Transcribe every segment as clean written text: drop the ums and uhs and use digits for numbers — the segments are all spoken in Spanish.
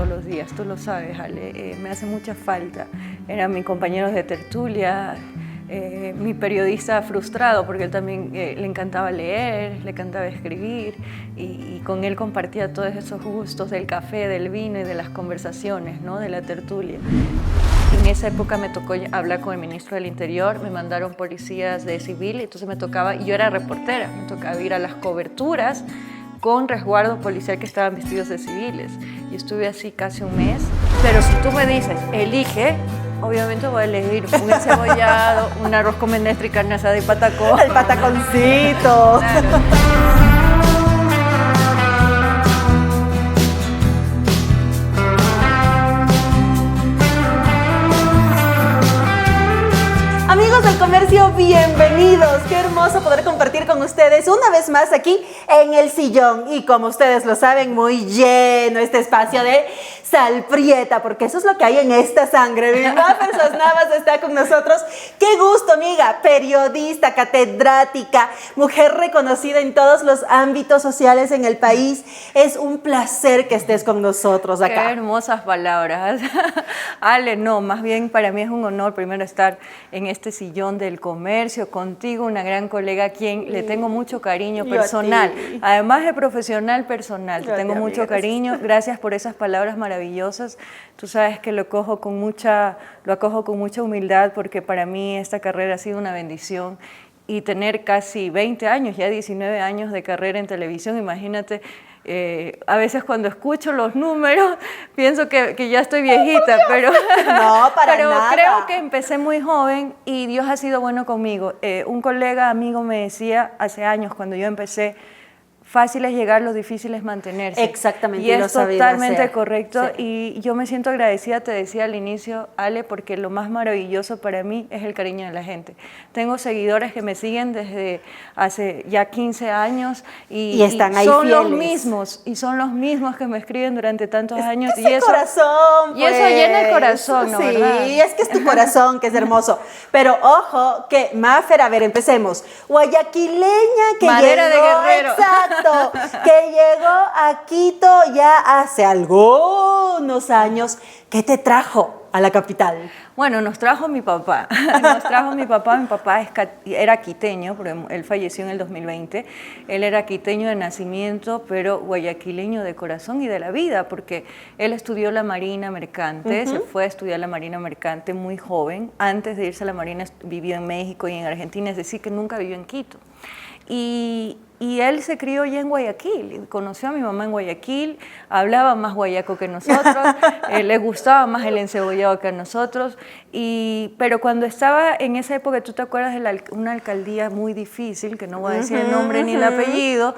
los días, tú lo sabes, Ale, me hace mucha falta. Eran mis compañeros de tertulia, mi periodista frustrado, porque él también le encantaba leer, le encantaba escribir, y con él compartía todos esos gustos del café, del vino y de las conversaciones, ¿no? De la tertulia. En esa época me tocó hablar con el ministro del Interior, me mandaron policías de civil, entonces me tocaba, y yo era reportera, me tocaba ir a las coberturas con resguardo policial que estaban vestidos de civiles. Y estuve así casi un mes. Pero si tú me dices, elige, obviamente voy a elegir un encebollado, un arroz con menestra y carne asada y patacón. El pataconcito. Claro. Amigos del comercio, bienvenidos. Qué hermoso poder compartir con ustedes una vez más aquí en El Sillón. Y como ustedes lo saben, muy lleno este espacio de sal prieta, porque eso es lo que hay en esta sangre. Mi Mafer Navas está con nosotros. Qué gusto, amiga. Periodista, catedrática, mujer reconocida en todos los ámbitos sociales en el país. Es un placer que estés con nosotros acá. Qué hermosas palabras. Ale, no, más bien para mí es un honor primero estar en este sillón del comercio contigo, una gran colega a quien le tengo mucho cariño personal, además de profesional personal, te tengo mucho cariño, gracias por esas palabras maravillosas. Tú sabes que lo acojo con mucha humildad, porque para mí esta carrera ha sido una bendición, y tener casi 20 años, ya 19 años de carrera en televisión, imagínate. A veces cuando escucho los números pienso que ya estoy viejita, pero, no, pero nada. Creo que empecé muy joven y Dios ha sido bueno conmigo. Un colega amigo me decía hace años, cuando yo empecé, fácil es llegar, lo difícil es mantenerse. Exactamente. Y es totalmente correcto. Sí. Y yo me siento agradecida, te decía al inicio, Ale, porque lo más maravilloso para mí es el cariño de la gente. Tengo seguidores que me siguen desde hace ya 15 años y están ahí son fieles. son los mismos que me escriben durante tantos años. Y eso, corazón, pues. Y eso llena el corazón, ¿no? Sí, ¿verdad? es que es tu corazón, que es hermoso. Pero ojo, que Mafer, a ver, empecemos. Guayaquileña que Madera llegó, de Guerrero. Exacto, que llegó a Quito ya hace algunos años. ¿Qué te trajo a la capital? Bueno, nos trajo mi papá. Mi papá era quiteño, porque él falleció en el 2020. Él era quiteño de nacimiento, pero guayaquileño de corazón y de la vida, porque él estudió la Marina Mercante, se fue a estudiar la Marina Mercante muy joven. Antes de irse a la Marina vivió en México y en Argentina, es decir, que nunca vivió en Quito. Y él se crió ya en Guayaquil, conoció a mi mamá en Guayaquil, hablaba más guayaco que nosotros, le gustaba más el encebollado que a nosotros, pero cuando estaba en esa época, tú te acuerdas de una alcaldía muy difícil, que no voy a decir el nombre ni el apellido,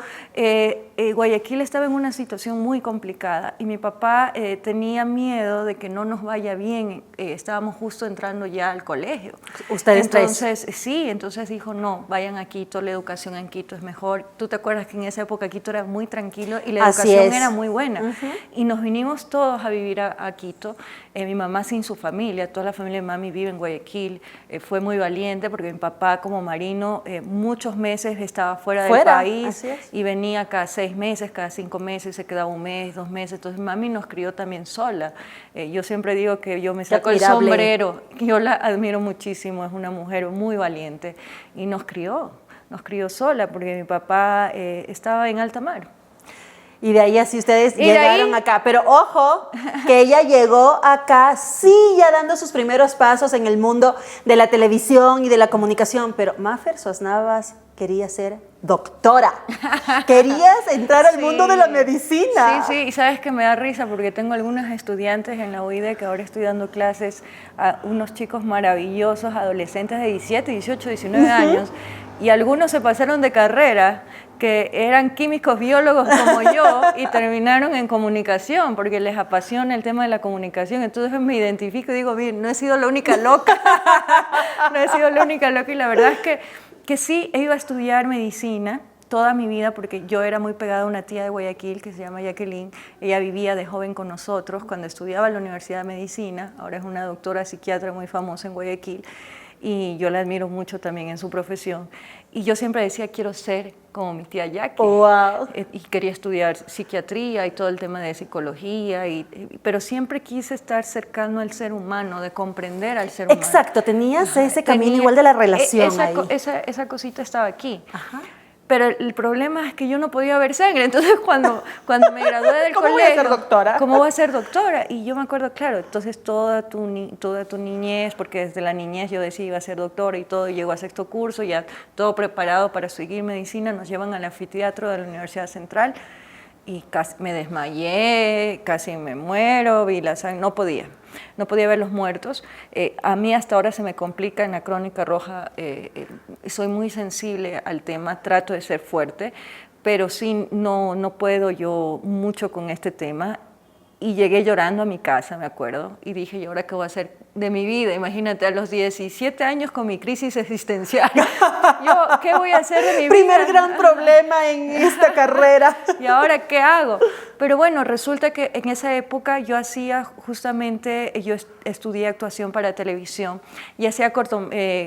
Guayaquil estaba en una situación muy complicada y mi papá tenía miedo de que no nos vaya bien, estábamos justo entrando ya al colegio. ¿Ustedes entonces, tres? Sí, entonces dijo, no, vayan a Quito, la educación en Quito es mejor. Tú te acuerdas que en esa época Quito era muy tranquilo y la educación era muy buena. Y nos vinimos todos a vivir a Quito, mi mamá sin su familia, toda la familia de mami vive en Guayaquil, fue muy valiente porque mi papá como marino muchos meses estaba fuera del país y venía cada 6 meses, cada 5 meses, se quedaba 1 mes, 2 meses, entonces mami nos crió también sola. Yo siempre digo que yo me saco el sombrero, yo la admiro muchísimo, es una mujer muy valiente y nos crió sola porque mi papá estaba en alta mar. Y de ahí así ustedes llegaron acá. Pero ojo, que ella llegó acá, sí, ya dando sus primeros pasos en el mundo de la televisión y de la comunicación. Pero Mafer Navas quería ser doctora. Querías entrar al mundo de la medicina. Sí, y sabes que me da risa porque tengo algunos estudiantes en la UID que ahora estoy dando clases a unos chicos maravillosos, adolescentes de 17, 18, 19 años. Y algunos se pasaron de carrera, que eran químicos, biólogos como yo, y terminaron en comunicación, porque les apasiona el tema de la comunicación. Entonces me identifico y digo, bien, no he sido la única loca, y la verdad es que sí, he ido a estudiar medicina toda mi vida, porque yo era muy pegada a una tía de Guayaquil que se llama Jacqueline. Ella vivía de joven con nosotros cuando estudiaba en la Universidad de Medicina, ahora es una doctora psiquiatra muy famosa en Guayaquil. y yo la admiro mucho también en su profesión. Y yo siempre decía, quiero ser como mi tía Jackie. Wow. Y quería estudiar psiquiatría y todo el tema de psicología, pero siempre quise estar cercano al ser humano, de comprender al ser humano. Exacto, tenías ese camino igual de la relación ahí. Esa cosita estaba aquí. Ajá. Pero el problema es que yo no podía ver sangre, entonces cuando me gradué del ¿Cómo colegio... voy a ser doctora? ¿Cómo voy a ser doctora? Y yo me acuerdo, claro, entonces toda tu niñez, porque desde la niñez yo decía iba a ser doctora y todo, llegó a sexto curso, ya todo preparado para seguir medicina, nos llevan al anfiteatro de la Universidad Central y casi me desmayé, casi me muero, vi la sangre, no podía ver los muertos. A mí hasta ahora se me complica en la crónica roja, soy muy sensible al tema, trato de ser fuerte, pero sí no puedo yo mucho con este tema. Y llegué llorando a mi casa, me acuerdo, y dije, ¿y ahora qué voy a hacer de mi vida? Imagínate, a los 17 años con mi crisis existencial. Yo, ¿qué voy a hacer de mi vida? Primer gran problema en esta carrera. ¿Y ahora qué hago? Pero bueno, resulta que en esa época yo hacía justamente, yo estudié actuación para televisión y hacía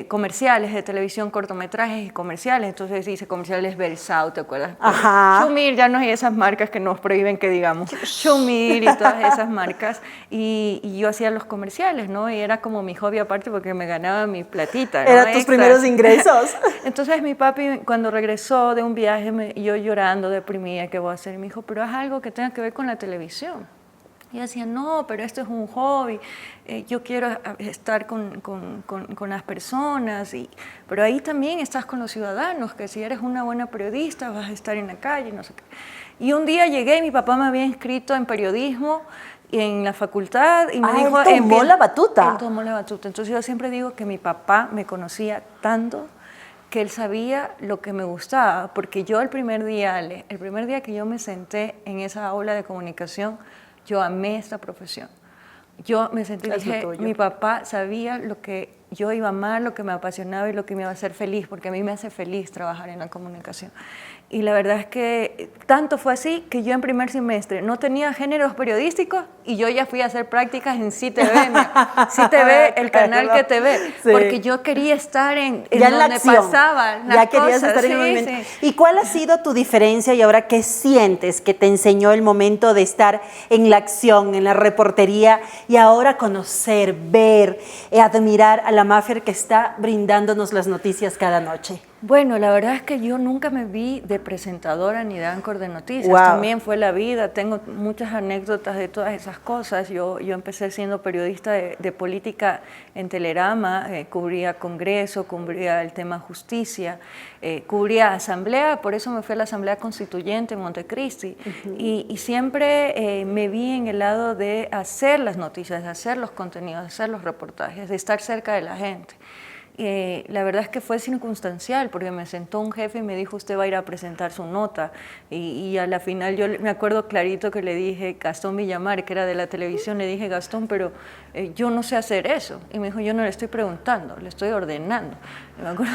comerciales de televisión, cortometrajes y comerciales. Entonces hice comerciales Versau, ¿te acuerdas? Ajá. Schumir, ya no hay esas marcas que nos prohíben que digamos. Schumir y todas esas marcas. Y yo hacía los comerciales, ¿no? Y era como mi hobby aparte porque me ganaba mi platita, ¿no? Eran tus Extra. primeros ingresos. Entonces mi papi cuando regresó de un viaje, yo llorando, deprimida, ¿qué voy a hacer? Y me dijo, pero haz algo que tenga que ver con la televisión. Y yo decía, no, pero esto es un hobby, yo quiero estar con las personas, pero ahí también estás con los ciudadanos, que si eres una buena periodista vas a estar en la calle, no sé qué. Y un día llegué y mi papá me había inscrito en periodismo en la facultad y me dijo... Él tomó la batuta. Él tomó la batuta. Entonces yo siempre digo que mi papá me conocía tanto que él sabía lo que me gustaba, porque yo el primer día que yo me senté en esa aula de comunicación, yo amé esta profesión. Yo me sentí y dije, mi papá sabía lo que yo iba a amar, lo que me apasionaba y lo que me iba a hacer feliz, porque a mí me hace feliz trabajar en la comunicación. Y la verdad es que tanto fue así que yo en primer semestre no tenía géneros periodísticos y yo ya fui a hacer prácticas en CITV, CITV, el canal que te ve, sí. Porque yo quería estar en donde pasaban las ya querías cosas. Estar en el momento. Sí. ¿Y cuál ha sido tu diferencia y ahora qué sientes que te enseñó el momento de estar en la acción, en la reportería y ahora conocer, ver, admirar a la Maffer que está brindándonos las noticias cada noche? Bueno, la verdad es que yo nunca me vi de presentadora ni de anchor de noticias. Wow. También fue la vida, tengo muchas anécdotas de todas esas cosas. Yo empecé siendo periodista de política en Telerama, cubría Congreso, cubría el tema justicia, cubría asamblea, por eso me fui a la Asamblea Constituyente en Montecristi. Y siempre me vi en el lado de hacer las noticias, de hacer los contenidos, de hacer los reportajes, de estar cerca de la gente. La verdad es que fue circunstancial porque me sentó un jefe y me dijo usted va a ir a presentar su nota y a la final yo me acuerdo clarito que le dije Gastón Villamar, que era de la televisión, le dije Gastón, pero yo no sé hacer eso, y me dijo yo no le estoy preguntando, le estoy ordenando. Y me acuerdo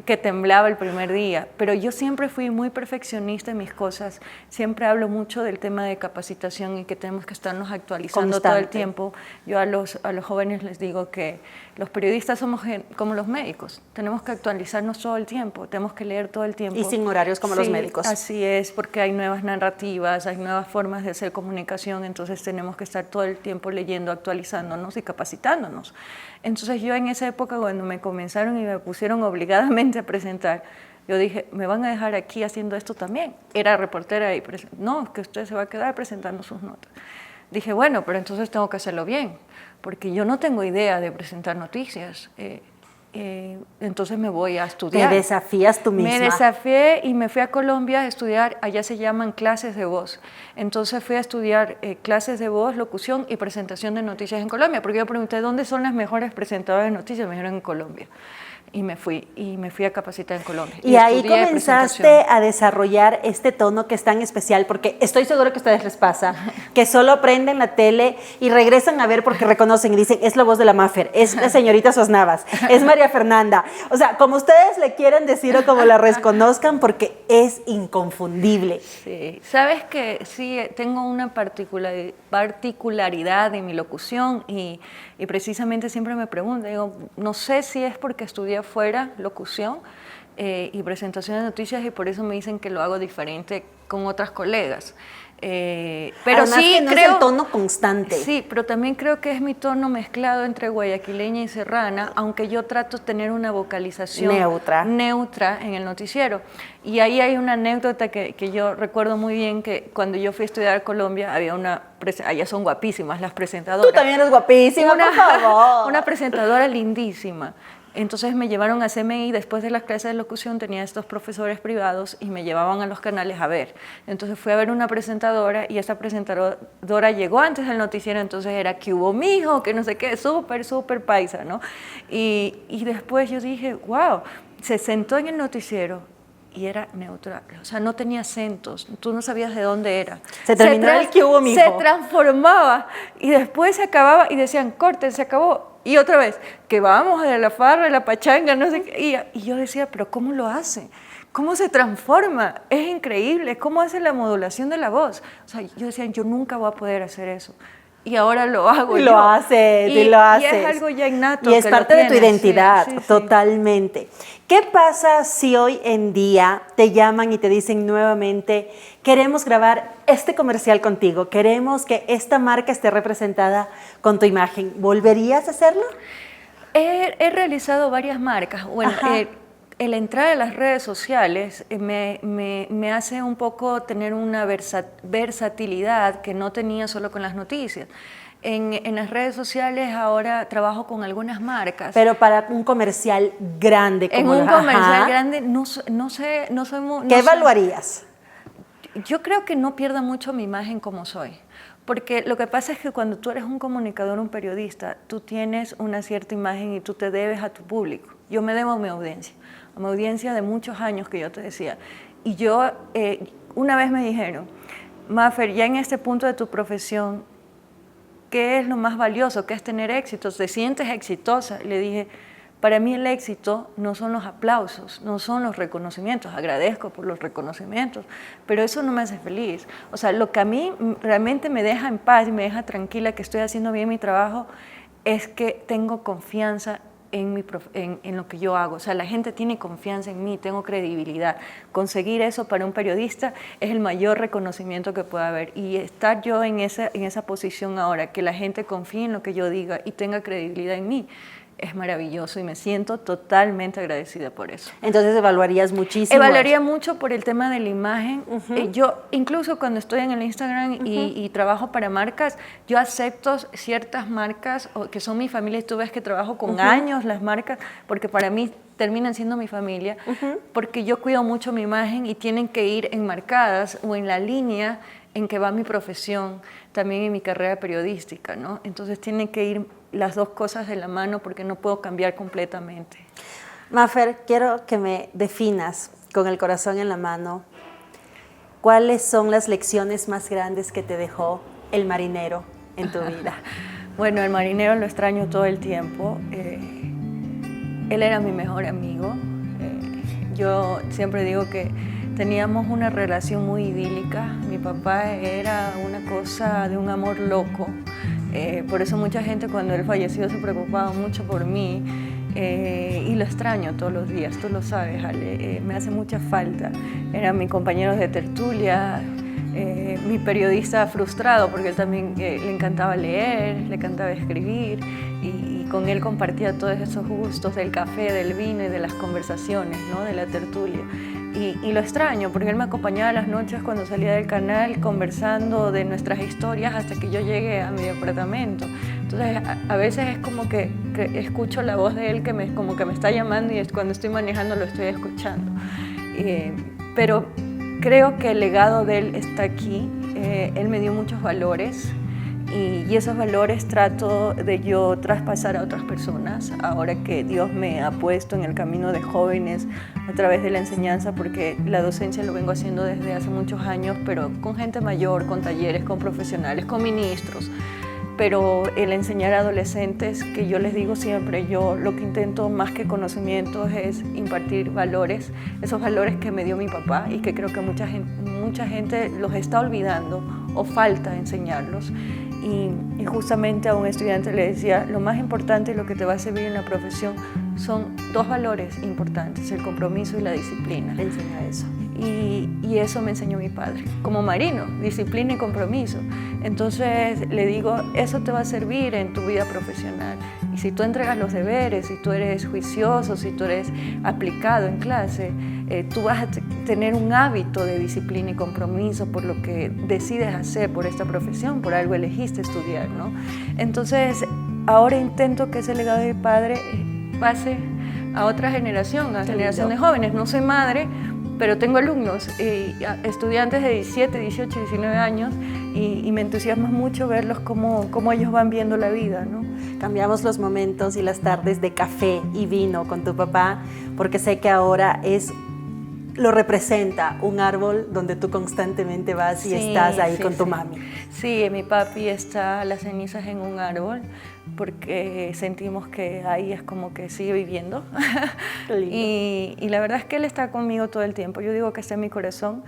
que temblaba el primer día, pero yo siempre fui muy perfeccionista en mis cosas, siempre hablo mucho del tema de capacitación y que tenemos que estarnos actualizando Constante. Todo el tiempo. Yo a los jóvenes les digo que los periodistas somos como los médicos, tenemos que actualizarnos todo el tiempo, tenemos que leer todo el tiempo. Y sin horarios como los médicos. Así es, porque hay nuevas narrativas, hay nuevas formas de hacer comunicación, entonces tenemos que estar todo el tiempo leyendo, actualizándonos y capacitándonos. Entonces yo en esa época cuando me comenzaron y me pusieron obligadamente a presentar, yo dije, ¿me van a dejar aquí haciendo esto también? Era reportera y no, que usted se va a quedar presentando sus notas. Dije, bueno, pero entonces tengo que hacerlo bien, porque yo no tengo idea de presentar noticias. Entonces me voy a estudiar. Te desafías tú misma. Me desafié y me fui a Colombia a estudiar, allá se llaman clases de voz. Entonces fui a estudiar clases de voz, locución y presentación de noticias en Colombia, porque yo pregunté, ¿dónde son las mejores presentadoras de noticias? Me dijeron en Colombia. y me fui a capacitar en Colombia. Y ahí estudié comenzaste a desarrollar este tono que es tan especial, porque estoy seguro que a ustedes les pasa, que solo prenden la tele y regresan a ver porque reconocen y dicen, es la voz de la Maffer, es la señorita Sosnavas, es María Fernanda. O sea, como ustedes le quieran decir o como la reconozcan, porque es inconfundible. Sí, sabes que sí, tengo una particularidad en mi locución y precisamente siempre me preguntan, digo, no sé si es porque estudié afuera locución y presentación de noticias y por eso me dicen que lo hago diferente con otras colegas. Pero además sí que no creo, es el tono constante. Sí, pero también creo que es mi tono mezclado entre guayaquileña y serrana, aunque yo trato de tener una vocalización neutra en el noticiero. Y ahí hay una anécdota que yo recuerdo muy bien, que cuando yo fui a estudiar a Colombia, había allá son guapísimas las presentadoras. Tú también eres guapísima, por favor. Una presentadora lindísima. Entonces me llevaron a CMI, después de las clases de locución tenía estos profesores privados y me llevaban a los canales a ver. Entonces fui a ver una presentadora y esa presentadora llegó antes del noticiero, entonces era que hubo mijo, que no sé qué, súper paisa, ¿no? Y después yo dije, wow, se sentó en el noticiero y era neutral, o sea, no tenía acentos, tú no sabías de dónde era. Se terminó el que hubo mijo. Se transformaba y después se acababa y decían, corte, se acabó. Y otra vez, que vamos a la farra, a la pachanga, no sé qué. Y yo decía, pero ¿cómo lo hace? ¿Cómo se transforma? Es increíble, ¿cómo hace la modulación de la voz? O sea, yo decía, yo nunca voy a poder hacer eso. Y ahora lo hago y lo haces. Y es algo ya innato. Y es parte de tu identidad, sí, totalmente. ¿Qué pasa si hoy en día te llaman y te dicen nuevamente, queremos grabar este comercial contigo, queremos que esta marca esté representada con tu imagen? ¿Volverías a hacerlo? He realizado varias marcas. Bueno, el entrar a las redes sociales me hace un poco tener una versatilidad que no tenía solo con las noticias. En las redes sociales ahora trabajo con algunas marcas. Pero para un comercial grande como en un comercial grande no sé. ¿Qué evaluarías? Yo creo que no pierda mucho mi imagen como soy. Porque lo que pasa es que cuando tú eres un comunicador, un periodista, tú tienes una cierta imagen y tú te debes a tu público. Yo me debo a mi audiencia de muchos años que yo te decía. Y yo, una vez me dijeron, Maffer, ya en este punto de tu profesión, ¿qué es lo más valioso? ¿Qué es tener éxito? ¿Te sientes exitosa? Y le dije, para mí el éxito no son los aplausos, no son los reconocimientos, agradezco por los reconocimientos, pero eso no me hace feliz. O sea, lo que a mí realmente me deja en paz y me deja tranquila que estoy haciendo bien mi trabajo es que tengo confianza en lo que yo hago. O sea, la gente tiene confianza en mí, tengo credibilidad. Conseguir eso para un periodista es el mayor reconocimiento que puede haber. Y estar yo en esa posición ahora, que la gente confíe en lo que yo diga y tenga credibilidad en mí, es maravilloso y me siento totalmente agradecida por eso. Entonces evaluarías muchísimo. Evaluaría mucho por el tema de la imagen. Yo incluso cuando estoy en el Instagram y trabajo para marcas, yo acepto ciertas marcas que son mi familia y tú ves que trabajo con años las marcas porque para mí terminan siendo mi familia porque yo cuido mucho mi imagen y tienen que ir enmarcadas o en la línea en que va mi profesión, también en mi carrera periodística, ¿no? Entonces tienen que ir las dos cosas de la mano porque no puedo cambiar completamente. Maffer, quiero que me definas con el corazón en la mano cuáles son las lecciones más grandes que te dejó el marinero en tu vida. Bueno, el marinero lo extraño todo el tiempo. Él era mi mejor amigo. Yo siempre digo que teníamos una relación muy idílica. Mi papá era una cosa de un amor loco. Por eso mucha gente cuando él falleció se preocupaba mucho por mí y lo extraño todos los días, tú lo sabes, Ale, me hace mucha falta. Era mi compañero de tertulia, mi periodista frustrado porque él también le encantaba leer, le encantaba escribir y con él compartía todos esos gustos del café, del vino y de las conversaciones, ¿no? De la tertulia. Y lo extraño porque él me acompañaba las noches cuando salía del canal conversando de nuestras historias hasta que yo llegué a mi departamento. Entonces a veces es como que escucho la voz de él como que me está llamando y cuando estoy manejando lo estoy escuchando. Pero creo que el legado de él está aquí. Él me dio muchos valores. y esos valores trato de yo traspasar a otras personas, ahora que Dios me ha puesto en el camino de jóvenes a través de la enseñanza, porque la docencia lo vengo haciendo desde hace muchos años, pero con gente mayor, con talleres, con profesionales, con ministros. Pero el enseñar a adolescentes, que yo les digo siempre, yo lo que intento más que conocimientos es impartir valores, esos valores que me dio mi papá y que creo que mucha gente los está olvidando o falta enseñarlos. Y justamente a un estudiante le decía, lo más importante y lo que te va a servir en la profesión son dos valores importantes, el compromiso y la disciplina. Le enseña eso. Y eso me enseñó mi padre, como marino, disciplina y compromiso. Entonces le digo, eso te va a servir en tu vida profesional. Y si tú entregas los deberes, si tú eres juicioso, si tú eres aplicado en clase, tú vas a tener un hábito de disciplina y compromiso por lo que decides hacer, por esta profesión, por algo elegiste estudiar, ¿no? Entonces, ahora intento que ese legado de mi padre pase a otra generación, a generación de jóvenes. No soy madre, pero tengo alumnos, estudiantes de 17, 18, 19 años y me entusiasma mucho verlos cómo ellos van viendo la vida, ¿no? Cambiamos los momentos y las tardes de café y vino con tu papá, porque sé que ahora lo representa un árbol donde tú constantemente vas y estás ahí con tu mami. Sí, mi papi está las cenizas en un árbol porque sentimos que ahí es como que sigue viviendo. Y la verdad es que él está conmigo todo el tiempo. Yo digo que está en mi corazón.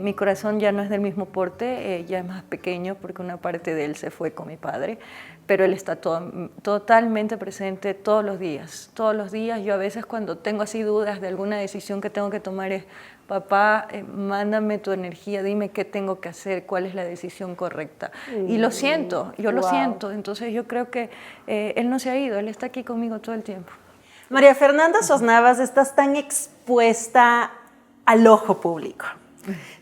Mi corazón ya no es del mismo porte, ya es más pequeño porque una parte de él se fue con mi padre, pero él está totalmente presente todos los días. Todos los días, yo a veces cuando tengo así dudas de alguna decisión que tengo que tomar es, papá, mándame tu energía, dime qué tengo que hacer, cuál es la decisión correcta. Y lo siento, yo lo siento. Entonces yo creo que él no se ha ido, él está aquí conmigo todo el tiempo. María Fernanda Sos Navas, estás tan expuesta al ojo público.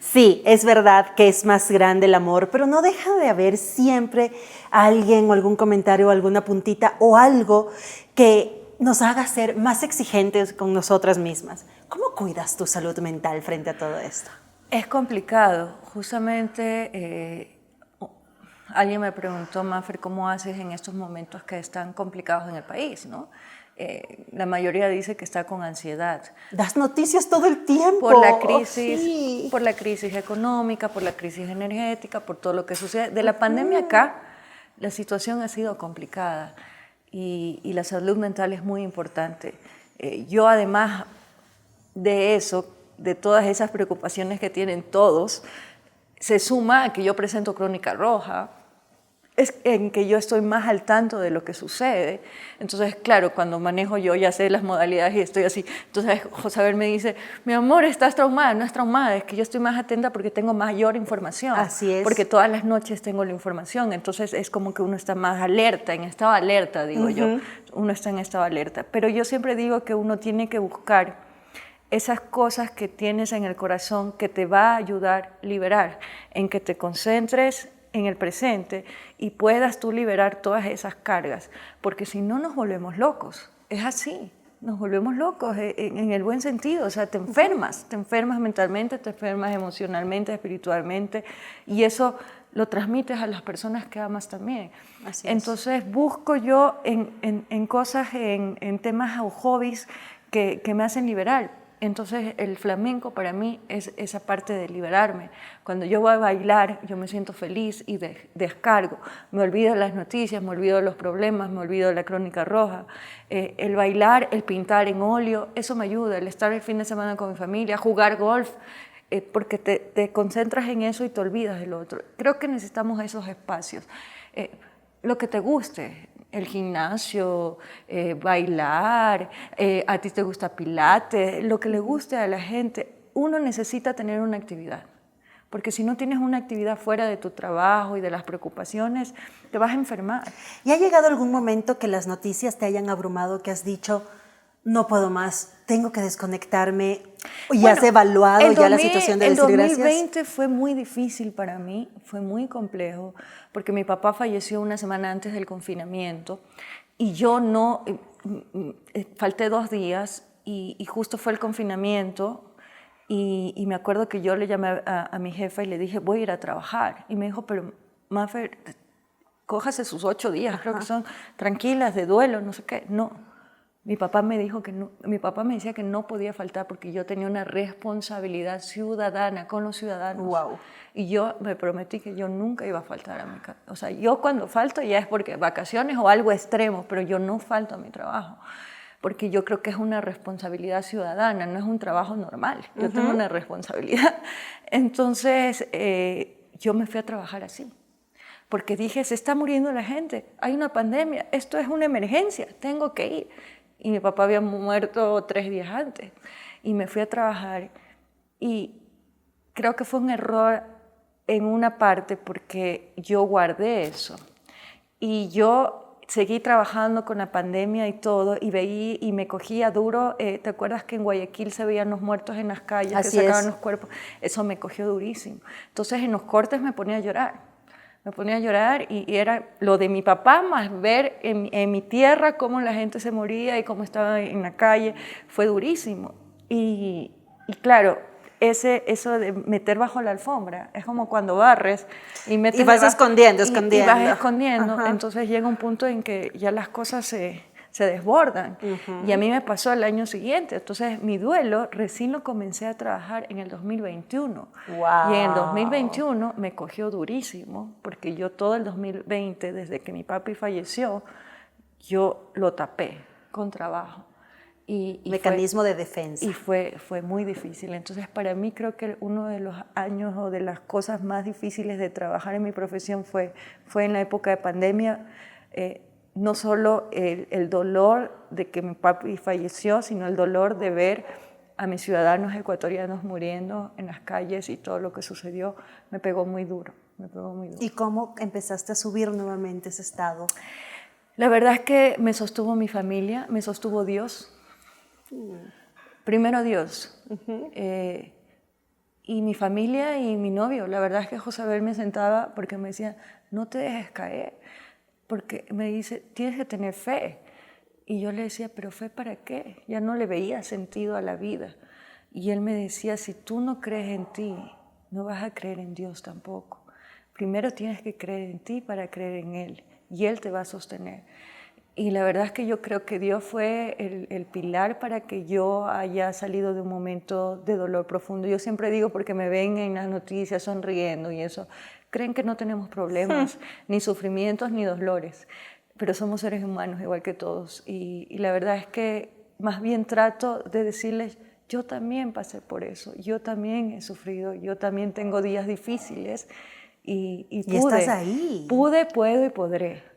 Sí, es verdad que es más grande el amor, pero no deja de haber siempre alguien o algún comentario o alguna puntita o algo que nos haga ser más exigentes con nosotras mismas. ¿Cómo cuidas tu salud mental frente a todo esto? Es complicado. Justamente alguien me preguntó, Mafer, ¿cómo haces en estos momentos que están complicados en el país, ¿no? La mayoría dice que está con ansiedad. Das noticias todo el tiempo. Por la crisis económica, por la crisis energética, por todo lo que sucede. De la pandemia acá, la situación ha sido complicada y la salud mental es muy importante. Yo además de eso, de todas esas preocupaciones que tienen todos, se suma a que yo presento Crónica Roja, es en que yo estoy más al tanto de lo que sucede. Entonces, claro, cuando manejo yo ya sé las modalidades y estoy así. Entonces, Josabel me dice, mi amor, estás traumada. No es traumada, es que yo estoy más atenta porque tengo mayor información. Así es. Porque todas las noches tengo la información. Entonces, es como que uno está más alerta, en estado de alerta, digo yo. Uno está en estado de alerta. Pero yo siempre digo que uno tiene que buscar esas cosas que tienes en el corazón que te va a ayudar a liberar, en que te concentres en el presente y puedas tú liberar todas esas cargas, porque si no nos volvemos locos, es así, nos volvemos locos en el buen sentido, o sea, te enfermas mentalmente, te enfermas emocionalmente, espiritualmente, y eso lo transmites a las personas que amas también. Así es. Entonces busco yo en cosas, en temas o hobbies que me hacen liberar. Entonces el flamenco para mí es esa parte de liberarme. Cuando yo voy a bailar, yo me siento feliz y descargo. Me olvido de las noticias, me olvido de los problemas, me olvido de la Crónica Roja. El bailar, el pintar en óleo, eso me ayuda. El estar el fin de semana con mi familia, jugar golf, porque te concentras en eso y te olvidas del otro. Creo que necesitamos esos espacios. Lo que te guste. El gimnasio, bailar, a ti te gusta pilates, lo que le guste a la gente, uno necesita tener una actividad, porque si no tienes una actividad fuera de tu trabajo y de las preocupaciones, te vas a enfermar. ¿Y ha llegado algún momento que las noticias te hayan abrumado, que has dicho, no puedo más, tengo que desconectarme, y has evaluado ya la situación de decir gracias? El 2020 fue muy difícil para mí, fue muy complejo, porque mi papá falleció una semana antes del confinamiento y yo no, falté 2 días y justo fue el confinamiento y me acuerdo que yo le llamé a mi jefa y le dije, voy a ir a trabajar. Y me dijo, pero Mafer, cójase sus 8 días, creo que son tranquilas, de duelo, no sé qué. No, mi papá me dijo que no, mi papá me decía que no podía faltar porque yo tenía una responsabilidad ciudadana con los ciudadanos. Wow. Y yo me prometí que yo nunca iba a faltar a mi casa. O sea, yo cuando falto ya es porque vacaciones o algo extremo, pero yo no falto a mi trabajo. Porque yo creo que es una responsabilidad ciudadana, no es un trabajo normal. Yo tengo una responsabilidad. Entonces, yo me fui a trabajar así. Porque dije, se está muriendo la gente, hay una pandemia, esto es una emergencia, tengo que ir. Y mi papá había muerto 3 días antes. Y me fui a trabajar. Y creo que fue un error en una parte porque yo guardé eso. Y yo seguí trabajando con la pandemia y todo, y veía y me cogía duro. ¿Te acuerdas que en Guayaquil se veían los muertos en las calles, Así que sacaban es. los cuerpos? Eso me cogió durísimo. Entonces en los cortes me ponía a llorar. Me ponía a llorar y era lo de mi papá más ver en mi tierra cómo la gente se moría y cómo estaba en la calle. Fue durísimo. Y claro, eso de meter bajo la alfombra es como cuando barres y metes Y vas escondiendo. y vas escondiendo. Ajá. Entonces llega un punto en que ya las cosas se desbordan. Y a mí me pasó el año siguiente. Entonces mi duelo recién lo comencé a trabajar en el 2021. Wow. Y en el 2021 me cogió durísimo porque yo todo el 2020, desde que mi papi falleció, yo lo tapé con trabajo. Y Mecanismo de defensa. Y fue muy difícil. Entonces, para mí creo que uno de los años o de las cosas más difíciles de trabajar en mi profesión fue en la época de pandemia. No solo el dolor de que mi papi falleció, sino el dolor de ver a mis ciudadanos ecuatorianos muriendo en las calles y todo lo que sucedió. Me pegó muy duro, me pegó muy duro. ¿Y cómo empezaste a subir nuevamente ese estado? La verdad es que me sostuvo mi familia, me sostuvo Dios. Primero Dios. Y mi familia y mi novio. La verdad es que Josabel me sentaba porque me decía, no te dejes caer. Porque me dice, tienes que tener fe. Y yo le decía, ¿pero fe para qué? Ya no le veía sentido a la vida. Y él me decía, si tú no crees en ti, no vas a creer en Dios tampoco. Primero tienes que creer en ti para creer en Él. Y Él te va a sostener. Y la verdad es que yo creo que Dios fue el pilar para que yo haya salido de un momento de dolor profundo. Yo siempre digo, porque me ven en las noticias sonriendo y eso, creen que no tenemos problemas, ni sufrimientos, ni dolores, pero somos seres humanos igual que todos. Y la verdad es que más bien trato de decirles, yo también pasé por eso, yo también he sufrido, yo también tengo días difíciles y pude. Estás ahí. Pude, puedo y podré.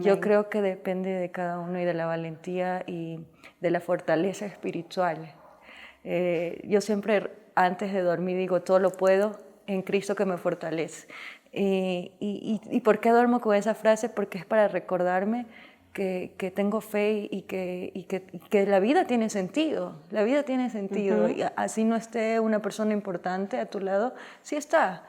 Yo creo que depende de cada uno y de la valentía y de la fortaleza espiritual. Yo siempre antes de dormir digo, todo lo puedo en Cristo que me fortalece. ¿Y por qué duermo con esa frase? Porque es para recordarme que tengo fe y que la vida tiene sentido. La vida tiene sentido. Y así no esté una persona importante a tu lado, sí está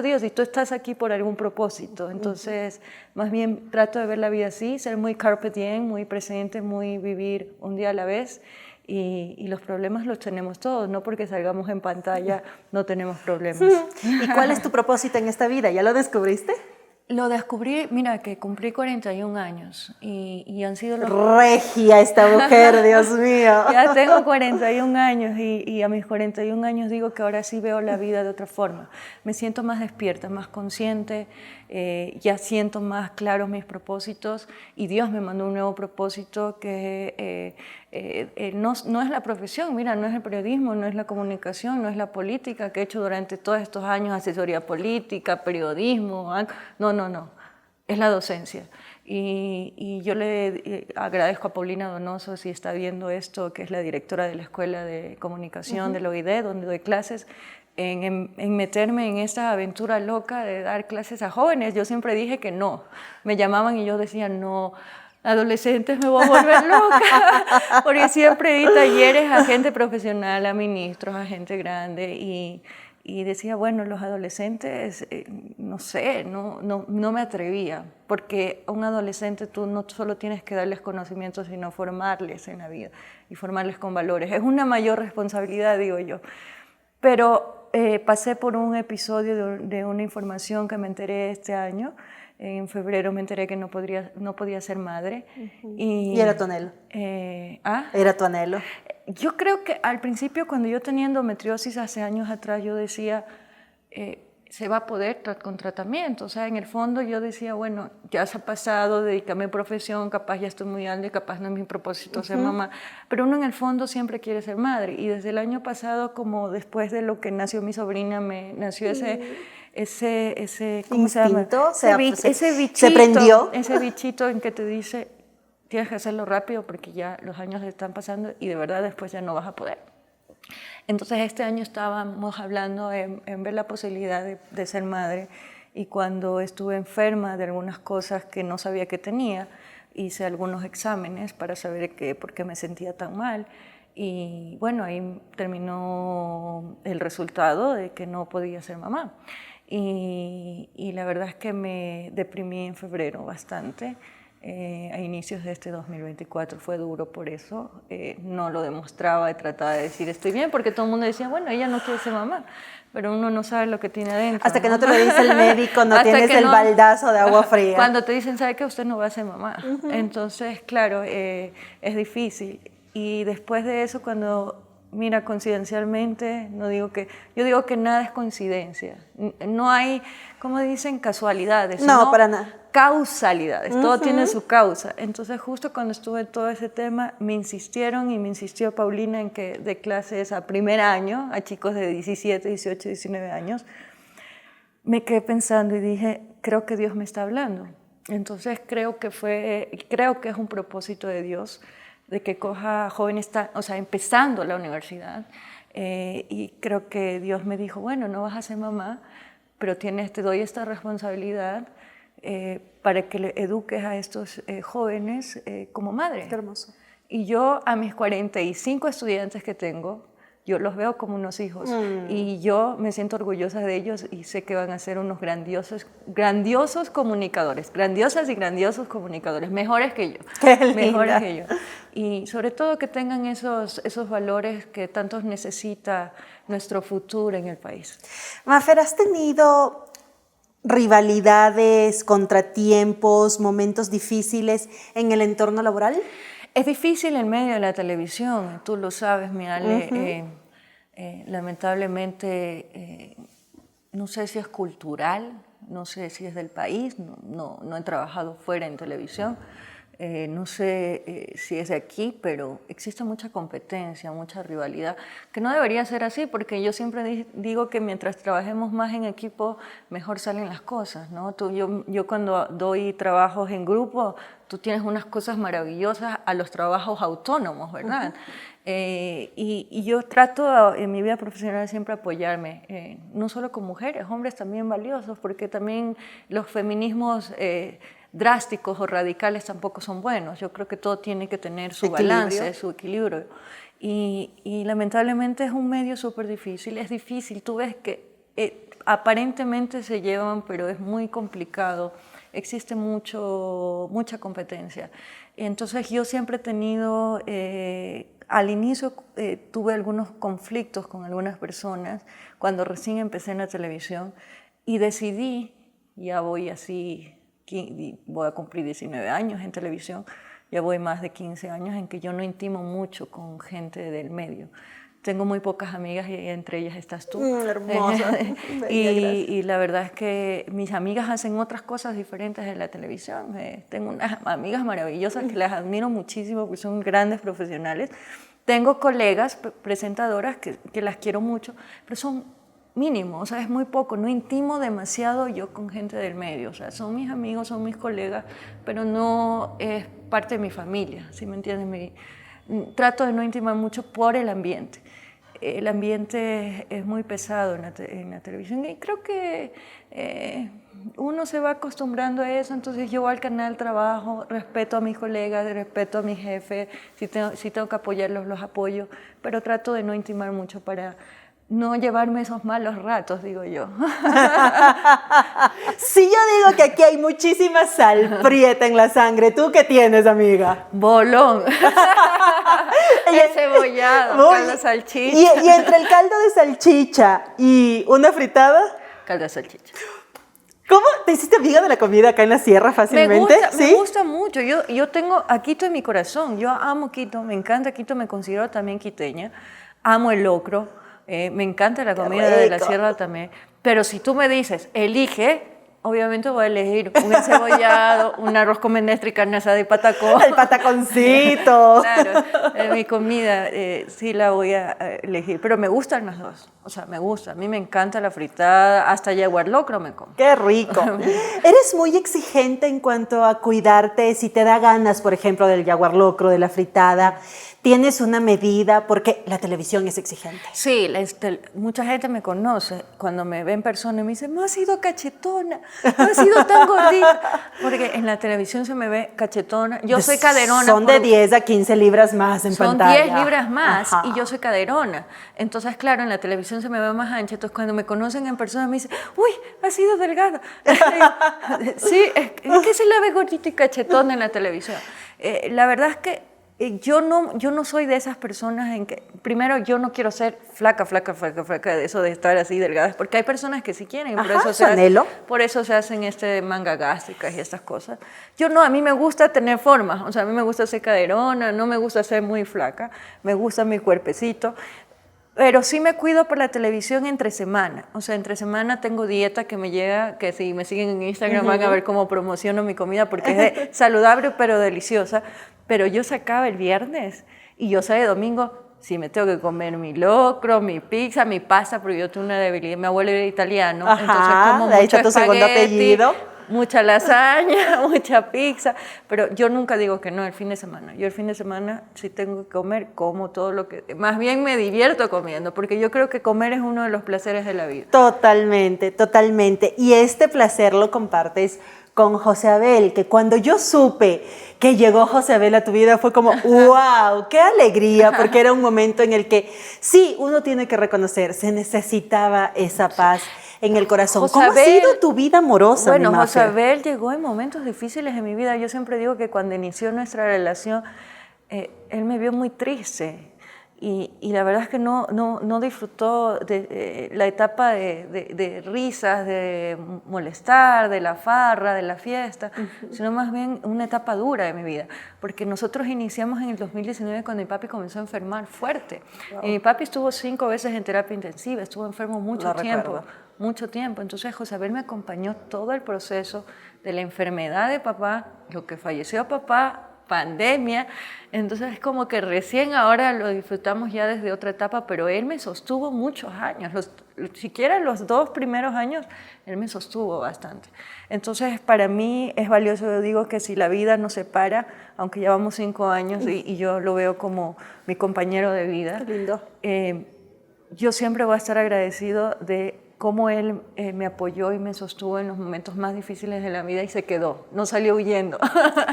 Dios y tú estás aquí por algún propósito. Entonces, más bien trato de ver la vida así, ser muy carpe diem, muy presente, muy vivir un día a la vez. Y los problemas los tenemos todos, no porque salgamos en pantalla no tenemos problemas. ¿Y cuál es tu propósito en esta vida? ¿Ya lo descubriste? Lo descubrí, mira, que cumplí 41 años y han sido los... Regia esta mujer, Dios mío. Ya tengo 41 años y a mis 41 años digo que ahora sí veo la vida de otra forma. Me siento más despierta, más consciente, ya siento más claros mis propósitos y Dios me mandó un nuevo propósito que no es la profesión, mira, no es el periodismo, no es la comunicación, no es la política que he hecho durante todos estos años, asesoría política, periodismo, no, es la docencia. Y yo le agradezco a Paulina Donoso, si está viendo esto, que es la directora de la Escuela de Comunicación de la OID, donde doy clases, en meterme en esta aventura loca de dar clases a jóvenes. Yo siempre dije que no. Me llamaban y yo decía no. Adolescentes me voy a volver loca, porque siempre di talleres a gente profesional, a ministros, a gente grande, y decía, bueno, los adolescentes, no sé, no me atrevía, porque a un adolescente tú no solo tienes que darles conocimientos, sino formarles en la vida y formarles con valores. Es una mayor responsabilidad, digo yo. Pero pasé por un episodio de una información que me enteré este año. En febrero me enteré que no podía ser madre. ¿Y era tu anhelo? ¿Era tu anhelo? Yo creo que al principio, cuando yo tenía endometriosis hace años atrás, yo decía, se va a poder con tratamiento. O sea, en el fondo yo decía, bueno, ya se ha pasado, dedícame a profesión, capaz ya estoy muy grande, capaz no es mi propósito ser mamá. Pero uno en el fondo siempre quiere ser madre. Y desde el año pasado, como después de lo que nació mi sobrina, me nació ese ¿cómo se llama? Ese bichito, se prendió. Ese bichito en que te dice, tienes que hacerlo rápido porque ya los años están pasando y de verdad después ya no vas a poder. Entonces este año estábamos hablando en ver la posibilidad de ser madre, y cuando estuve enferma de algunas cosas que no sabía que tenía, hice algunos exámenes para saber por qué me sentía tan mal, y bueno, ahí terminó el resultado de que no podía ser mamá. Y la verdad es que me deprimí en febrero bastante. A inicios de este 2024 fue duro por eso, no lo demostraba y trataba de decir estoy bien, porque todo el mundo decía, bueno, ella no quiere ser mamá, pero uno no sabe lo que tiene adentro. Hasta que no te lo dice el médico, no tienes el baldazo de agua fría. Cuando te dicen, ¿sabe que usted no va a ser mamá? Entonces, claro, es difícil. Y después de eso, cuando, mira, coincidencialmente, yo digo que nada es coincidencia, no hay, como dicen, casualidades. No, para nada. Causalidades, todo tiene su causa. Entonces justo cuando estuve en todo ese tema me insistió Paulina en que dé clases a primer año a chicos de 17, 18, 19 años. Me quedé pensando y dije, creo que Dios me está hablando. Entonces creo que es un propósito de Dios de que coja jóvenes, empezando la universidad, y creo que Dios me dijo, bueno, no vas a ser mamá, pero te doy esta responsabilidad para que le eduques a estos jóvenes como madre. Qué hermoso. Y yo a mis 45 estudiantes que tengo, yo los veo como unos hijos y yo me siento orgullosa de ellos y sé que van a ser unos grandiosos comunicadores, grandiosas y grandiosos comunicadores, mejores que yo. Qué linda. Mejores que yo. Y sobre todo que tengan esos valores que tanto necesita nuestro futuro en el país. Mafer, ¿has tenido rivalidades, contratiempos, momentos difíciles en el entorno laboral? Es difícil en medio de la televisión, tú lo sabes, Mirale. Lamentablemente, no sé si es cultural, no sé si es del país, no he trabajado fuera en televisión, no sé si es de aquí, pero existe mucha competencia, mucha rivalidad, que no debería ser así, porque yo siempre digo que mientras trabajemos más en equipo, mejor salen las cosas, ¿no? Yo cuando doy trabajos en grupo, tú tienes unas cosas maravillosas a los trabajos autónomos, ¿verdad? Y yo trato en mi vida profesional siempre apoyarme, no solo con mujeres, hombres también valiosos, porque también los feminismos drásticos o radicales tampoco son buenos. Yo creo que todo tiene que tener su balance, su equilibrio. Y lamentablemente es un medio súper difícil, es difícil. Tú ves que aparentemente se llevan, pero es muy complicado. Existe mucha competencia. Entonces yo siempre he tenido, al inicio tuve algunos conflictos con algunas personas cuando recién empecé en la televisión y decidí, ya voy a cumplir 19 años en televisión, ya voy más de 15 años en que yo no intimo mucho con gente del medio. Tengo muy pocas amigas y entre ellas estás tú. Hermosa. Y la verdad es que mis amigas hacen otras cosas diferentes en la televisión. Tengo unas amigas maravillosas que las admiro muchísimo porque son grandes profesionales. Tengo colegas presentadoras que las quiero mucho, pero son mínimo, o sea, es muy poco, no intimo demasiado yo con gente del medio, o sea, son mis amigos, son mis colegas, pero no es parte de mi familia, ¿sí me entiendes? Trato de no intimar mucho por el ambiente. El ambiente es muy pesado en la televisión y creo que uno se va acostumbrando a eso, entonces yo al canal trabajo, respeto a mis colegas, respeto a mi jefe, si tengo que apoyarlos, los apoyo, pero trato de no intimar mucho para no llevarme esos malos ratos, digo yo. Sí, yo digo que aquí hay muchísima sal prieta en la sangre. ¿Tú qué tienes, amiga? Bolón. El cebollado, caldo de salchicha. Y entre el caldo de salchicha y una fritada. Caldo de salchicha. ¿Cómo te hiciste amiga de la comida acá en la sierra fácilmente? Me gusta mucho. Yo tengo a Quito en mi corazón. Yo amo Quito, me encanta Quito, me considero también quiteña. Amo el locro, me encanta la comida de la sierra también. Pero si tú me dices, elige, obviamente voy a elegir un encebollado, un arroz con menestra y carne asada y patacón. El pataconcito. Claro, mi comida sí la voy a elegir, pero me gustan las dos. O sea, me gusta. A mí me encanta la fritada, hasta jaguar locro me como. ¡Qué rico! ¿Eres muy exigente en cuanto a cuidarte? Si te da ganas, por ejemplo, del jaguar locro, de la fritada, ¿tienes una medida? Porque la televisión es exigente. Sí, mucha gente me conoce cuando me ve en persona y me dice, no has sido cachetona, no has sido tan gordita. Porque en la televisión se me ve cachetona. Yo soy caderona. Son de 10 a 15 libras más en pantalla. Son 10 libras más. Ajá. Y yo soy caderona. Entonces, claro, en la televisión se me ve más ancha. Entonces, cuando me conocen en persona me dicen, uy, has sido delgada. Sí, es que se la ve gordita y cachetona en la televisión. La verdad es que yo no soy de esas personas en que, primero, yo no quiero ser flaca, de eso de estar así delgadas, porque hay personas que sí quieren, por eso se hacen manga gástricas y estas cosas. Yo no, a mí me gusta tener formas, o sea, a mí me gusta ser caderona, no me gusta ser muy flaca, me gusta mi cuerpecito. Pero sí me cuido por la televisión entre semana. O sea, entre semana tengo dieta que me llega, que si me siguen en Instagram van a ver cómo promociono mi comida porque es saludable pero deliciosa. Pero yo sacaba el viernes y yo sábado y domingo sí me tengo que comer mi locro, mi pizza, mi pasta, porque yo tengo una debilidad. Mi abuelo era italiano, entonces como ahí mucho está tu segundo apellido. Mucha lasaña, mucha pizza, pero yo nunca digo que no el fin de semana. Yo el fin de semana si tengo que comer, como todo lo que... Más bien me divierto comiendo, porque yo creo que comer es uno de los placeres de la vida. Totalmente, totalmente. Y este placer lo compartes con José Abel, que cuando yo supe que llegó José Abel a tu vida fue como, wow, qué alegría, porque era un momento en el que sí, uno tiene que reconocer, se necesitaba esa paz en el corazón. ¿Cómo ha sido tu vida amorosa? Bueno, José Abel llegó en momentos difíciles en mi vida. Yo siempre digo que cuando inició nuestra relación, él me vio muy triste. Y la verdad es que no disfrutó de la etapa de risas, de molestar, de la farra, de la fiesta, sino más bien una etapa dura de mi vida. Porque nosotros iniciamos en el 2019 cuando mi papi comenzó a enfermar fuerte. Wow. Y mi papi estuvo 5 veces en terapia intensiva, estuvo enfermo mucho tiempo. Entonces José Abel me acompañó todo el proceso de la enfermedad de papá, lo que falleció papá, pandemia, entonces es como que recién ahora lo disfrutamos ya desde otra etapa, pero él me sostuvo muchos años, siquiera los 2 primeros años, él me sostuvo bastante. Entonces para mí es valioso, yo digo que si la vida nos separa, aunque llevamos 5 años y yo lo veo como mi compañero de vida, qué lindo. Yo siempre voy a estar agradecido de cómo él me apoyó y me sostuvo en los momentos más difíciles de la vida y se quedó, no salió huyendo.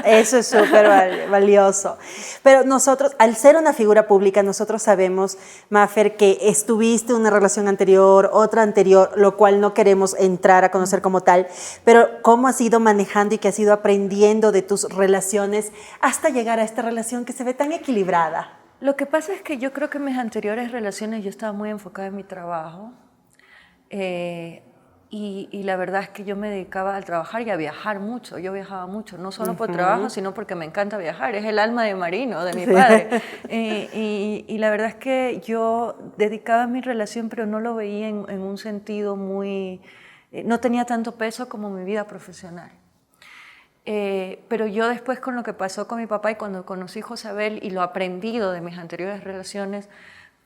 Eso es súper valioso. Pero nosotros, al ser una figura pública, nosotros sabemos, Mafer, que estuviste en una relación anterior, otra anterior, lo cual no queremos entrar a conocer como tal, pero cómo has ido manejando y que has ido aprendiendo de tus relaciones hasta llegar a esta relación que se ve tan equilibrada. Lo que pasa es que yo creo que en mis anteriores relaciones yo estaba muy enfocada en mi trabajo. Y la verdad es que yo me dedicaba al trabajar y a viajar mucho. Yo viajaba mucho, no solo por trabajo, sino porque me encanta viajar. Es el alma de marino de mi padre. Y la verdad es que yo dedicaba mi relación, pero no lo veía en un sentido muy... no tenía tanto peso como mi vida profesional. Pero yo después con lo que pasó con mi papá y cuando conocí a José Abel y lo aprendido de mis anteriores relaciones,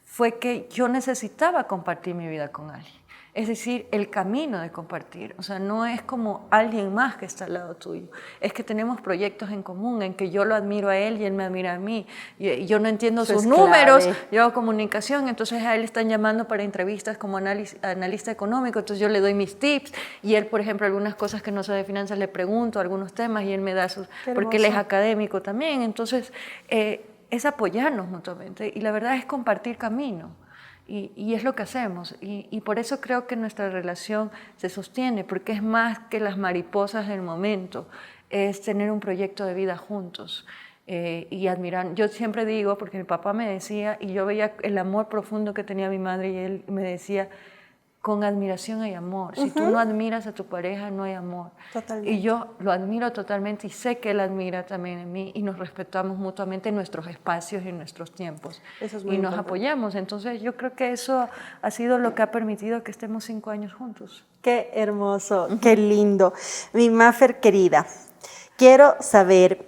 fue que yo necesitaba compartir mi vida con alguien. Es decir, el camino de compartir. O sea, no es como alguien más que está al lado tuyo. Es que tenemos proyectos en común, en que yo lo admiro a él y él me admira a mí. Yo no entiendo sus números, yo hago comunicación, entonces a él están llamando para entrevistas como analista económico, entonces yo le doy mis tips y él, por ejemplo, algunas cosas que no sé de finanzas le pregunto, algunos temas y él me da sus... porque él es académico también. Entonces, es apoyarnos mutuamente y la verdad es compartir camino. Y es lo que hacemos y por eso creo que nuestra relación se sostiene, porque es más que las mariposas del momento, es tener un proyecto de vida juntos. y admirar. Yo siempre digo, porque mi papá me decía, y yo veía el amor profundo que tenía mi madre, y él me decía, con admiración hay amor. Si tú no admiras a tu pareja, no hay amor. Totalmente. Y yo lo admiro totalmente y sé que él admira también en mí y nos respetamos mutuamente en nuestros espacios y en nuestros tiempos. Eso es muy y nos importante. apoyamos. Entonces yo creo que eso ha sido lo que ha permitido que estemos 5 años juntos. Qué hermoso, qué lindo. Mi Mafer querida, quiero saber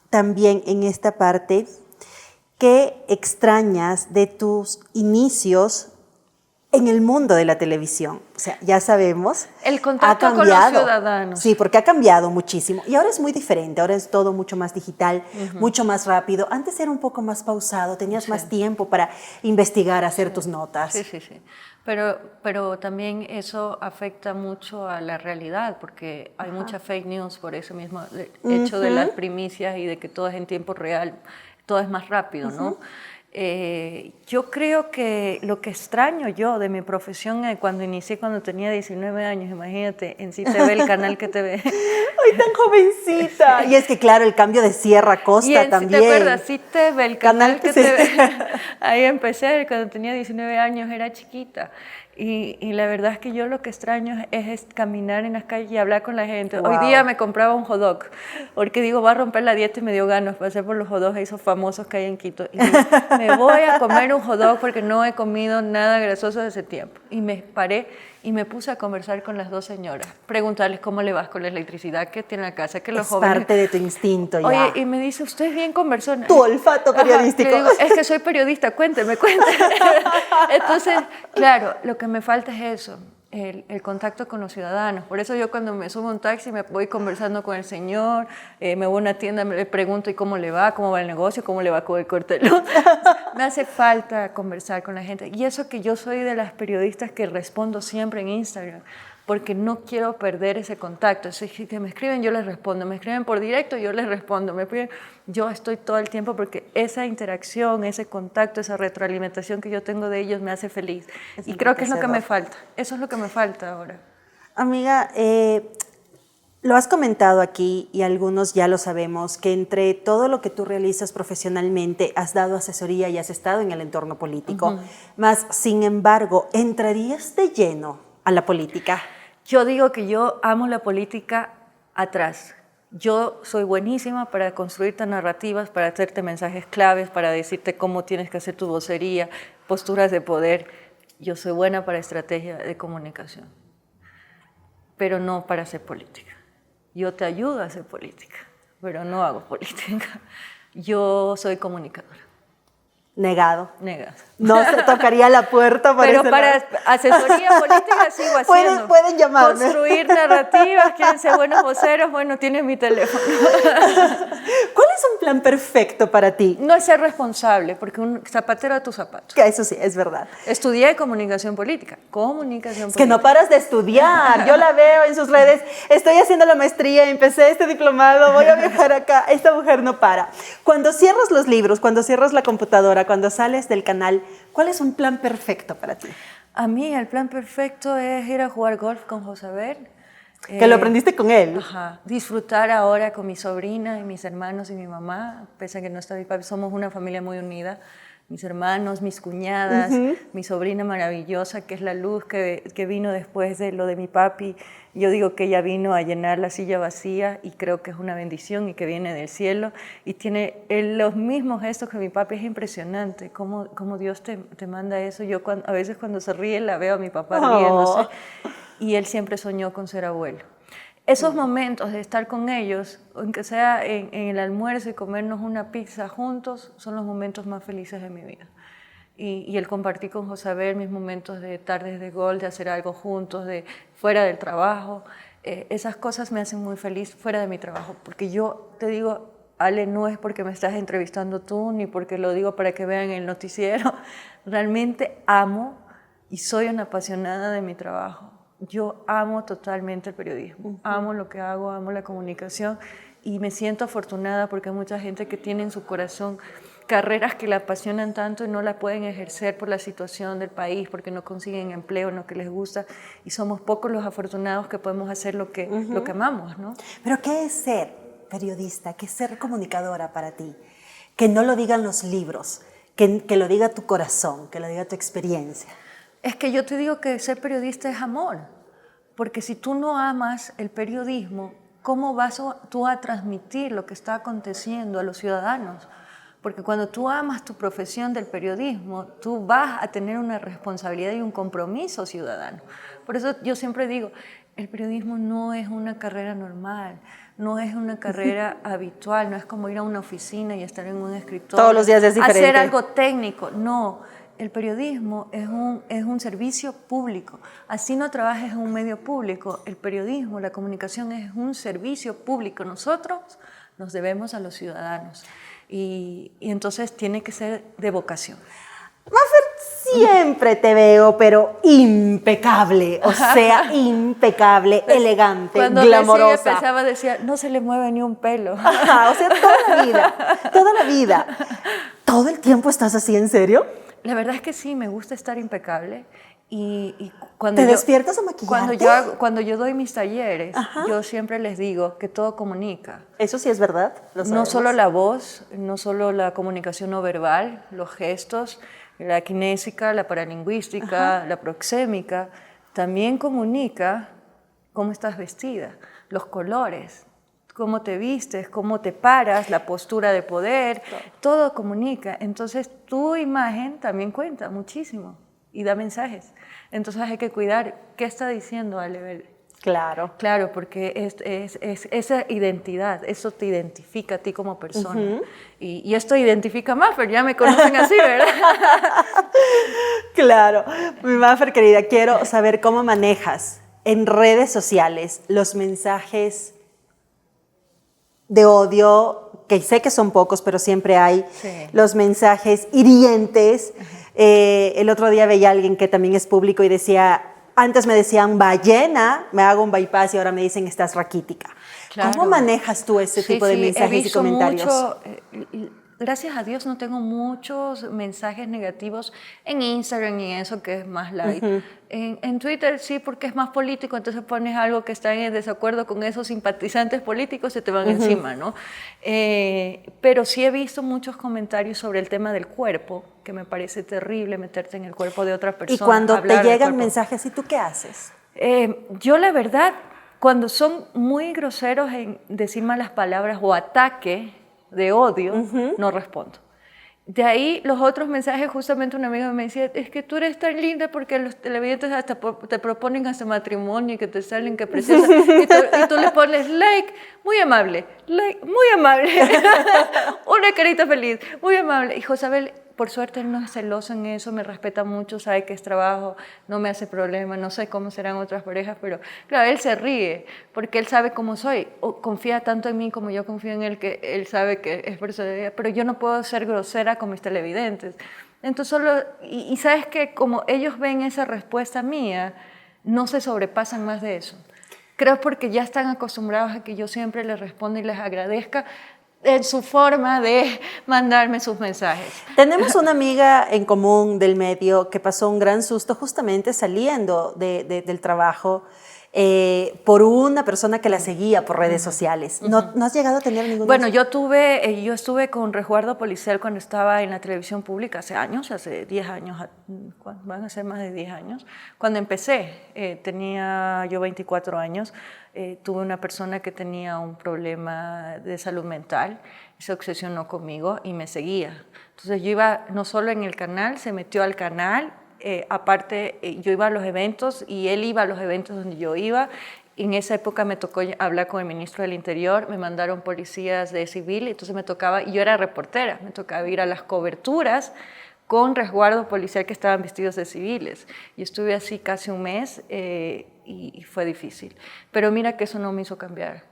también en esta parte, ¿qué extrañas de tus inicios en el mundo de la televisión? O sea, ya sabemos. El contacto con los ciudadanos. Sí, porque ha cambiado muchísimo. Y ahora es muy diferente, ahora es todo mucho más digital, mucho más rápido. Antes era un poco más pausado, tenías más tiempo para investigar, hacer tus notas. Sí. Pero también eso afecta mucho a la realidad, porque hay mucha fake news por eso mismo, hecho de las primicias y de que todo es en tiempo real, todo es más rápido, ¿no? Yo creo que lo que extraño yo de mi profesión cuando inicié, cuando tenía 19 años, imagínate, en CTV, el canal que te ve. ¡Ay, tan jovencita! Y es que, claro, el cambio de Sierra a Costa también. ¿Te acuerdas? CTV, el canal que te ve. Ahí empecé, cuando tenía 19 años, era chiquita. Y la verdad es que yo lo que extraño es caminar en las calles y hablar con la gente. Wow. Hoy día me compraba un hot dog, porque digo, va a romper la dieta y me dio ganas, pasé por los hot dogs esos famosos que hay en Quito. Y digo, me voy a comer un hot dog porque no he comido nada grasoso desde ese tiempo. Y me paré y me puse a conversar con las dos señoras, preguntarles cómo le vas con la electricidad que tiene la casa, que los jóvenes... Es parte de tu instinto ya. Oye, y me dice, usted es bien conversona. Tu olfato periodístico. Le digo, es que soy periodista, cuénteme. Entonces, claro, lo que me falta es eso, el contacto con los ciudadanos. Por eso yo cuando me subo a un taxi me voy conversando con el señor, me voy a una tienda, me le pregunto ¿y cómo le va? ¿Cómo va el negocio? ¿Cómo le va con el corte de luz? Me hace falta conversar con la gente. Y eso que yo soy de las periodistas que respondo siempre en Instagram, porque no quiero perder ese contacto. Si que me escriben, yo les respondo. Me escriben por directo, yo les respondo. Me piden, yo estoy todo el tiempo porque esa interacción, ese contacto, esa retroalimentación que yo tengo de ellos me hace feliz. Y creo que es lo que me falta. Eso es lo que me falta ahora. Amiga, lo has comentado aquí y algunos ya lo sabemos, que entre todo lo que tú realizas profesionalmente has dado asesoría y has estado en el entorno político. Más, sin embargo, ¿entrarías de lleno a la política? Yo digo que yo amo la política atrás. Yo soy buenísima para construirte narrativas, para hacerte mensajes claves, para decirte cómo tienes que hacer tu vocería, posturas de poder. Yo soy buena para estrategia de comunicación, pero no para hacer política. Yo te ayudo a hacer política, pero no hago política. Yo soy comunicadora. Negado. Negado. No se tocaría la puerta para pero para asesoría política sigo haciendo. Pueden llamarme. Construir narrativas, quieren ser buenos voceros, bueno, tienes mi teléfono. ¿Cuál es un plan perfecto para ti? No es ser responsable, porque un zapatero a tus zapatos. Que eso sí, es verdad. Estudié comunicación política. Es que no paras de estudiar. Yo la veo en sus redes. Estoy haciendo la maestría, empecé este diplomado, voy a viajar acá. Esta mujer no para. Cuando cierras los libros, cuando cierras la computadora, cuando sales del canal, ¿cuál es un plan perfecto para ti? A mí el plan perfecto es ir a jugar golf con Josabel. Que lo aprendiste con él. Ajá. Disfrutar ahora con mi sobrina y mis hermanos y mi mamá, pese a que no está mi papi, somos una familia muy unida. Mis hermanos, mis cuñadas, mi sobrina maravillosa, que es la luz que vino después de lo de mi papi. Yo digo que ella vino a llenar la silla vacía y creo que es una bendición y que viene del cielo. Y tiene los mismos gestos que mi papi. Es impresionante cómo Dios te manda eso. Yo a veces cuando se ríe la veo a mi papá riéndose. Y él siempre soñó con ser abuelo. Esos momentos de estar con ellos, aunque sea en el almuerzo y comernos una pizza juntos, son los momentos más felices de mi vida. Y el compartir con Josabel mis momentos de tardes de gol, de hacer algo juntos, de fuera del trabajo, esas cosas me hacen muy feliz fuera de mi trabajo. Porque yo te digo, Ale, no es porque me estás entrevistando tú, ni porque lo digo para que vean el noticiero. Realmente amo y soy una apasionada de mi trabajo. Yo amo totalmente el periodismo, amo lo que hago, amo la comunicación y me siento afortunada porque hay mucha gente que tiene en su corazón carreras que la apasionan tanto y no la pueden ejercer por la situación del país, porque no consiguen empleo en lo que les gusta y somos pocos los afortunados que podemos hacer lo que amamos, ¿no? Pero ¿qué es ser periodista? ¿Qué es ser comunicadora para ti? Que no lo digan los libros, que lo diga tu corazón, que lo diga tu experiencia. Es que yo te digo que ser periodista es amor, porque si tú no amas el periodismo, ¿cómo vas tú a transmitir lo que está aconteciendo a los ciudadanos? Porque cuando tú amas tu profesión del periodismo, tú vas a tener una responsabilidad y un compromiso ciudadano. Por eso yo siempre digo, el periodismo no es una carrera normal, no es una carrera habitual, no es como ir a una oficina y estar en un escritorio. Todos los días es diferente. Hacer algo técnico, no. El periodismo es un servicio público. Así no trabajes en un medio público. El periodismo, la comunicación es un servicio público. Nosotros nos debemos a los ciudadanos. Y entonces tiene que ser de vocación. Mafer, siempre te veo, pero impecable, o sea, impecable, elegante, cuando glamorosa. Cuando decía, no se le mueve ni un pelo. Ajá, o sea, toda la vida. ¿Todo el tiempo estás así, en serio? La verdad es que sí, me gusta estar impecable. Y cuando ¿Te despiertas a maquillarte? Cuando yo doy mis talleres, Ajá. yo siempre les digo que todo comunica. Eso sí es verdad, lo No sabemos. solo la voz, no solo la comunicación no verbal, los gestos, la kinésica, la paralingüística, Ajá. la proxémica, también comunica cómo estás vestida, los colores, cómo te vistes, cómo te paras, la postura de poder, todo comunica. Entonces tu imagen también cuenta muchísimo y da mensajes. Entonces hay que cuidar qué está diciendo Ale. Claro. Claro, porque es esa identidad, eso te identifica a ti como persona. Y esto identifica más, pero ya me conocen así, ¿verdad? Claro. Mi Mafer querida, quiero saber cómo manejas en redes sociales los mensajes de odio, que sé que son pocos, pero siempre hay, Sí. los mensajes hirientes. El otro día veía a alguien que también es público y decía, antes me decían ballena, me hago un bypass y ahora me dicen estás raquítica. Claro. ¿Cómo manejas tú ese tipo de mensajes he visto y comentarios? Mucho, gracias a Dios no tengo muchos mensajes negativos en Instagram y eso que es más light. En Twitter sí, porque es más político, entonces pones algo que está en desacuerdo con esos simpatizantes políticos, se te van encima, ¿no? Pero sí he visto muchos comentarios sobre el tema del cuerpo, que me parece terrible meterte en el cuerpo de otra persona. Y cuando te hablar del llegan cuerpo. mensajes, ¿y tú qué haces? Yo la verdad, cuando son muy groseros en decir malas palabras o ataque de odio, no respondo. De ahí los otros mensajes, justamente una amiga me decía, es que tú eres tan linda porque los televidentes hasta te proponen hasta matrimonio y que te salen que preciosa. Y tú le pones like, muy amable, una carita feliz, muy amable. Y Josabel, por suerte él no es celoso en eso, me respeta mucho, sabe que es trabajo, no me hace problema, no sé cómo serán otras parejas, pero claro, él se ríe porque él sabe cómo soy, o confía tanto en mí como yo confío en él, que él sabe que es personalidad, pero yo no puedo ser grosera con mis televidentes. Entonces y sabes que como ellos ven esa respuesta mía, no se sobrepasan más de eso. Creo porque ya están acostumbrados a que yo siempre les responda y les agradezca en su forma de mandarme sus mensajes. Tenemos una amiga en común del medio que pasó un gran susto justamente saliendo del trabajo por una persona que la seguía por redes sociales. ¿No has llegado a tener ningún... Bueno, yo estuve con resguardo policial cuando estaba en la televisión pública hace años, hace 10 años, van a ser más de 10 años. Cuando empecé, tenía yo 24 años, tuve una persona que tenía un problema de salud mental, se obsesionó conmigo y me seguía. Entonces yo iba no solo en el canal, se metió al canal, aparte yo iba a los eventos y él iba a los eventos donde yo iba. En esa época me tocó hablar con el ministro del Interior, me mandaron policías de civil, entonces me tocaba, y yo era reportera, me tocaba ir a las coberturas con resguardo policial que estaban vestidos de civiles. Y estuve así casi un mes y fue difícil. Pero mira que eso no me hizo cambiar.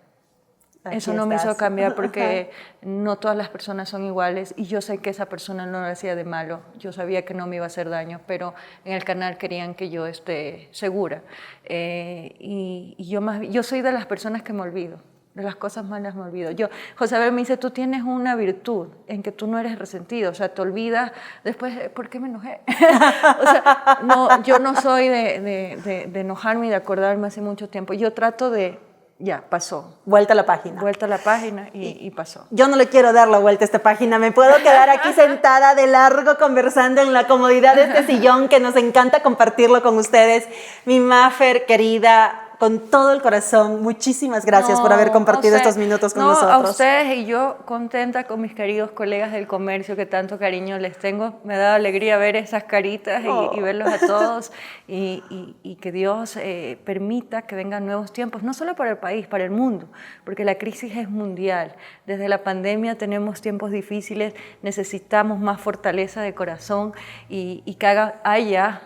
Eso no me hizo cambiar porque no todas las personas son iguales y yo sé que esa persona no lo hacía de malo, yo sabía que no me iba a hacer daño, pero en el canal querían que yo esté segura. Y yo soy de las personas que me olvido, de las cosas malas me olvido. Josabel me dice, tú tienes una virtud en que tú no eres resentido, o sea, te olvidas después, ¿por qué me enojé? O sea, no, yo no soy de enojarme y de acordarme hace mucho tiempo, yo trato de ya, pasó. Vuelta a la página. Vuelta a la página y pasó. Yo no le quiero dar la vuelta a esta página, me puedo quedar aquí sentada de largo conversando en la comodidad de este sillón que nos encanta compartirlo con ustedes. Mi Mafer querida, con todo el corazón, muchísimas gracias por haber compartido estos minutos con nosotros. A ustedes, y yo contenta con mis queridos colegas del comercio que tanto cariño les tengo. Me da alegría ver esas caritas y verlos a todos y que Dios permita que vengan nuevos tiempos, no solo para el país, para el mundo, porque la crisis es mundial. Desde la pandemia tenemos tiempos difíciles, necesitamos más fortaleza de corazón y que haya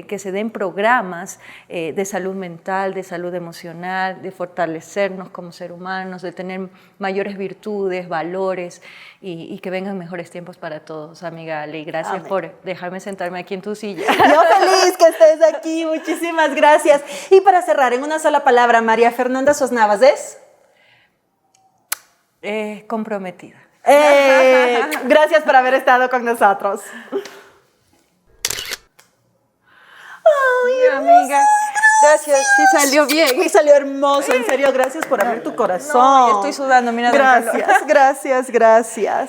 que se den programas de salud mental, de salud emocional, de fortalecernos como seres humanos, de tener mayores virtudes, valores y que vengan mejores tiempos para todos, amiga Ale. Y gracias Amén. por dejarme sentarme aquí en tu silla. Yo feliz que estés aquí, muchísimas gracias. Y para cerrar, en una sola palabra, María Fernanda Sos Navas es... comprometida. Gracias por haber estado con nosotros. Ay, amiga, gracias, sí salió bien. Sí, salió hermoso, en serio, gracias por abrir tu corazón. No, estoy sudando, mira. Gracias, gracias, gracias.